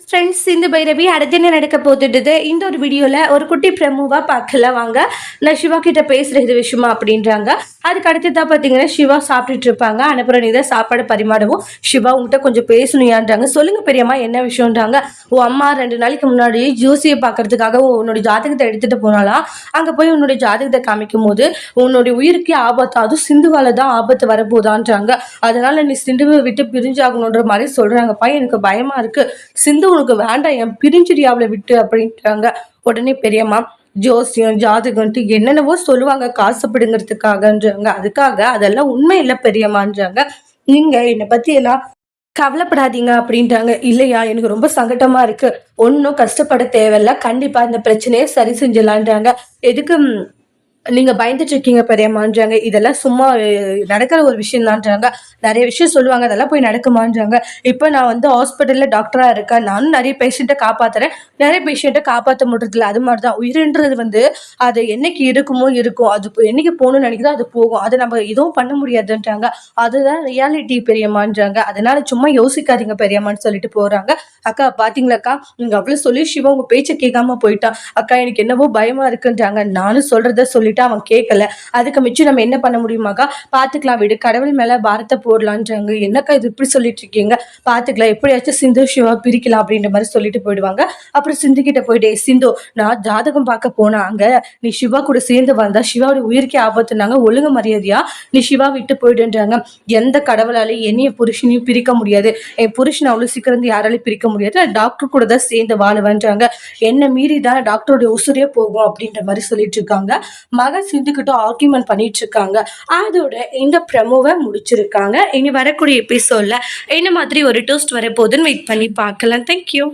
Friends, இந்த பைரவி அடுத்து என்ன நடக்க போட்டுடுது இந்த ஒரு வீடியோவில் ஒரு குட்டி ப்ரெமோவா பார்க்கலாம் வாங்க. நான் சிவா கிட்ட பேசுகிறது விஷயமா அப்படின்றாங்க. அதுக்கு அடுத்து தான் பார்த்தீங்கன்னா சிவா சாப்பிட்டுட்டு இருப்பாங்க. அனுப்புறம் நீ தான் சாப்பாடு பரிமாறவும் சிவா உங்ககிட்ட கொஞ்சம் பேசணுயான்றாங்க. சொல்லுங்க பெரியம்மா என்ன விஷயம்ன்றாங்க. உன் அம்மா 2 நாளைக்கு முன்னாடி ஜோசியை பார்க்கறதுக்காக உன்னோட ஜாதகத்தை எடுத்துட்டு போனாலாம். அங்கே போய் உன்னுடைய ஜாதகத்தை காமிக்கும் போது உன்னுடைய உயிருக்கே ஆபத்து, அதுவும் சிந்துவால தான் ஆபத்து வரப்போதான்றாங்க. அதனால நீ சிந்துவை விட்டு பிரிஞ்சாகணுன்ற மாதிரி சொல்றாங்கப்பா. எனக்கு பயமா இருக்கு. சிந்து உனக்கு வேண்டாம், என் பிரிஞ்சிரியாவில விட்டு அப்படின்றாங்க. உடனே பெரியம்மா ஜோசியம் ஜாதகம்ட்டு என்னென்னவோ சொல்லுவாங்க காசு பிடுங்கிறதுக்காகன்றாங்க. அதுக்காக அதெல்லாம் உண்மை இல்லை பெரியம்மான்றாங்க. நீங்க என்னை பத்தி எல்லாம் கவலைப்படாதீங்க அப்படின்றாங்க. இல்லையா, எனக்கு ரொம்ப சங்கடமா இருக்கு. ஒன்னும் கஷ்டப்பட தேவையில்ல, கண்டிப்பா இந்த பிரச்சனையை சரி செஞ்சிடலான்றாங்க. எதுக்கு நீங்க பயந்துட்டு இருக்கீங்க பெரியம்மான்றாங்க. இதெல்லாம் சும்மா நடக்கிற ஒரு விஷயம் தான்றாங்க. நிறைய விஷயம் சொல்லுவாங்க, அதெல்லாம் போய் நடக்குமான்றாங்க. இப்போ நான் வந்து ஹாஸ்பிட்டல்ல டாக்டரா இருக்கேன். நானும் நிறைய பேஷண்ட்டை காப்பாத்துறேன், நிறைய பேஷண்ட்டை காப்பாற்ற முடியறதில்ல. அது மாதிரிதான் உயிரின்றது வந்து அது என்னைக்கு இருக்குமோ இருக்கும், அது என்னைக்கு போகணும்னு நினைக்கிறதோ அது போகும். அதை நம்ம எதுவும் பண்ண முடியாதுன்றாங்க. அதுதான் ரியாலிட்டி பெரியம்மான்றாங்க. அதனால சும்மா யோசிக்காதீங்க பெரியம்மான்னு சொல்லிட்டு போறாங்க. அக்கா பாத்தீங்களாக்கா, நீங்க அவ்வளவு சொல்லி சிவா உங்க பேச்சை கேட்காம போயிட்டான். அக்கா எனக்கு என்னவோ பயமா இருக்குன்றாங்க. நானும் சொல்றத சொல்லிட்டு அவன் கேட்கல. அதுக்கு மிச்சம் நம்ம என்ன பண்ண முடியுமாக்கா? பாத்துக்கலாம் விடு, கடவுள் மேல பாரத்தை போடலான்றாங்க. என்னக்கா இது இப்படி சொல்லிட்டு இருக்கீங்க? பாத்துக்கலாம், எப்படியாச்சும் சிந்து சிவா பிரிக்கலாம் அப்படின்ற மாதிரி சொல்லிட்டு போயிடுவாங்க. அப்புறம் சிந்து கிட்ட போயிட்டு, சிந்து நான் ஜாதகம் பார்க்க போனா அங்க நீ சிவா கூட சேர்ந்து வந்தா சிவாவோட உயிருக்கே ஆபத்துனாங்க, ஒழுங்கு மரியாதையா நீ சிவா விட்டு போயிடுன்றாங்க. எந்த கடவுளாலையும் என்னைய புருஷனையும் பிரிக்க முடியாது, என் புருஷன் அவ்வளவு சீக்கிரம் யாராலையும் பிரிக்க முடியாது, டாக்டர் கூட தான் சேர்ந்து வாழுவேன்றாங்க. என்ன மீறி தான் டாக்டரோட உசுரே போகும் அப்படின்ற மாதிரி சொல்லிட்டு இருக்காங்க. மகன் சிந்துக்கிட்ட ஆர்கியூமெண்ட் பண்ணிட்டு இருக்காங்க. அதோட இந்த ப்ரெமோவை முடிச்சிருக்காங்க. இனி வரக்கூடிய எபிசோட்ல என்ன மாதிரி ஒரு ட்விஸ்ட் வரப்போகுதுன்னு வெயிட் பண்ணி பார்க்கலாம். தேங்க்யூ.